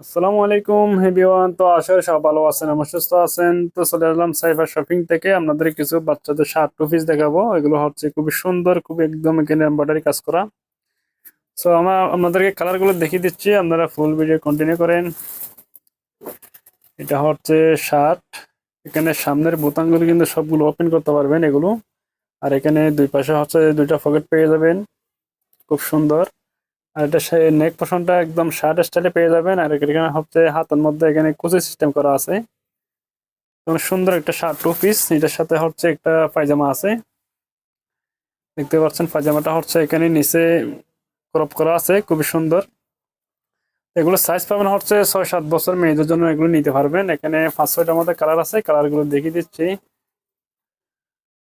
আসসালামু আলাইকুম এভরিওয়ান। তো আশা করি সব ভালো আছেন, আমার সুস্থ আছেন। তো চলে আসলাম সাইবার শপিং থেকে আপনাদের কিছু বাচ্চাদের শার্ট টু পিস দেখাবো। এগুলো হচ্ছে খুবই সুন্দর, খুবই একদম এখানে এমব্রয়ডারি কাজ করা। সো আমরা আপনাদেরকে কালারগুলো দেখিয়ে দিচ্ছি, আপনারা ফুল ভিডিও কন্টিনিউ করেন। এটা হচ্ছে শার্ট। এখানে সামনের বোতামগুলো কিন্তু সবগুলো ওপেন করতে পারবেন এগুলো। আর এখানে দুই পাশে হচ্ছে দুইটা পকেট পেয়ে যাবেন, খুব সুন্দর। আর এটা নেক পোর্শনটা একদম শার্ট স্টাইলে পেয়ে যাবেন। আর এখানে হচ্ছে হাতের মধ্যে এখানে কুচি সিস্টেম করা আছে। অনেক সুন্দর একটা শার্ট টু পিস, এটার সাথে হচ্ছে একটা পায়জামা আছে, দেখতে পাচ্ছেন। পায়জামাটা হচ্ছে এখানে নিচে ক্রপ করা আছে, খুবই সুন্দর। এগুলো সাইজ পাবেন হচ্ছে 6-7 বছর মেয়েদের জন্য, এগুলো নিতে পারবেন। এখানে 5-6টার মধ্যে কালার আছে, কালারগুলো দেখিয়ে দিচ্ছি।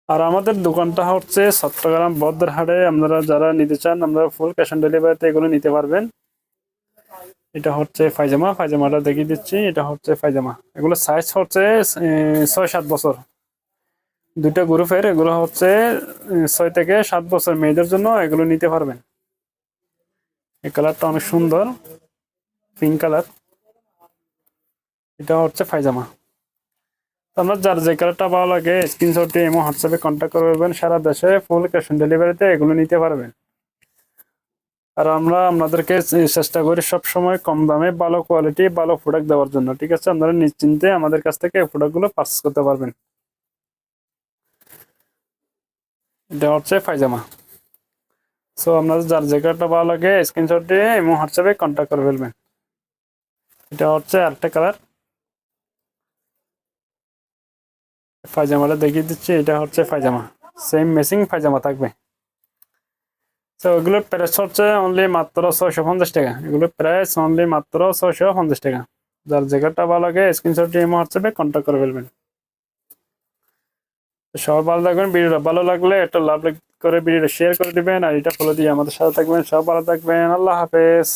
আর আমাদের দোকানটা হচ্ছে চট্টগ্রাম বদ্রহাটে। আপনারা যারা নিতে চান, আমরা ফুল ক্যাশ অন ডেলিভারিতে এগুলো নিতে পারবেন। এটা হচ্ছে পায়জামা, পায়জামাটা দেখিয়ে দিচ্ছি। এটা হচ্ছে পায়জামা, এগুলো সাইজ হচ্ছে 6-7 বছর। দুইটা গ্রুপের, এগুলো হচ্ছে 6 থেকে 7 বছর মেয়েদের জন্য এগুলো নিতে পারবেন। এই কালারটা অনেক সুন্দর, পিঙ্ক কালার। এটা হচ্ছে পায়জামা। আপনার যার যে কালারটা ভালো লাগে স্ক্রিনশট দিয়ে এবং হোয়াটসঅ্যাপে কন্ট্যাক্ট করবেন। সারা দেশে ফুল ক্যাশ অন ডেলিভারিতে এগুলো নিতে পারবেন। আর আমরা আপনাদেরকে চেষ্টা করি সব সময় কম দামে ভালো কোয়ালিটি ভালো প্রোডাক্ট দেওয়ার জন্য, ঠিক আছে? আপনারা নিশ্চিন্তে আমাদের কাছ থেকে এই প্রোডাক্টগুলো পারচেস করতে পারবেন। এটা হচ্ছে পায়জামা। সো আপনাদের যার যে কালারটা ভালো লাগে স্ক্রিনশট দিয়ে এবং হোয়াটসঅ্যাপে কন্ট্যাক্ট করে ফেলবেন। এটা হচ্ছে আরেকটা কালার, পায়জামাটা দেখিয়ে দিচ্ছি। এটা হচ্ছে পায়জামা, সেম ম্যাচিং পায়জামা থাকবে। তো এগুলোর প্রাইস হচ্ছে অনলি মাত্র 650 টাকা। এগুলোর প্রাইস অনলি মাত্র 650 টাকা। যার জায়গাটা ভালো লাগে স্ক্রিনশট দিয়ে হোয়াটসঅ্যাপে কন্ট্যাক্ট করে ফেলবেন। সবাই ভালো থাকবেন। ভিডিওটা ভালো লাগলে একটা লাভ করে ভিডিওটা শেয়ার করে দিবেন, আর এটা ফলো দিয়ে আমাদের সাথে থাকবেন। সব ভালো থাকবেন, আল্লাহ হাফেজ।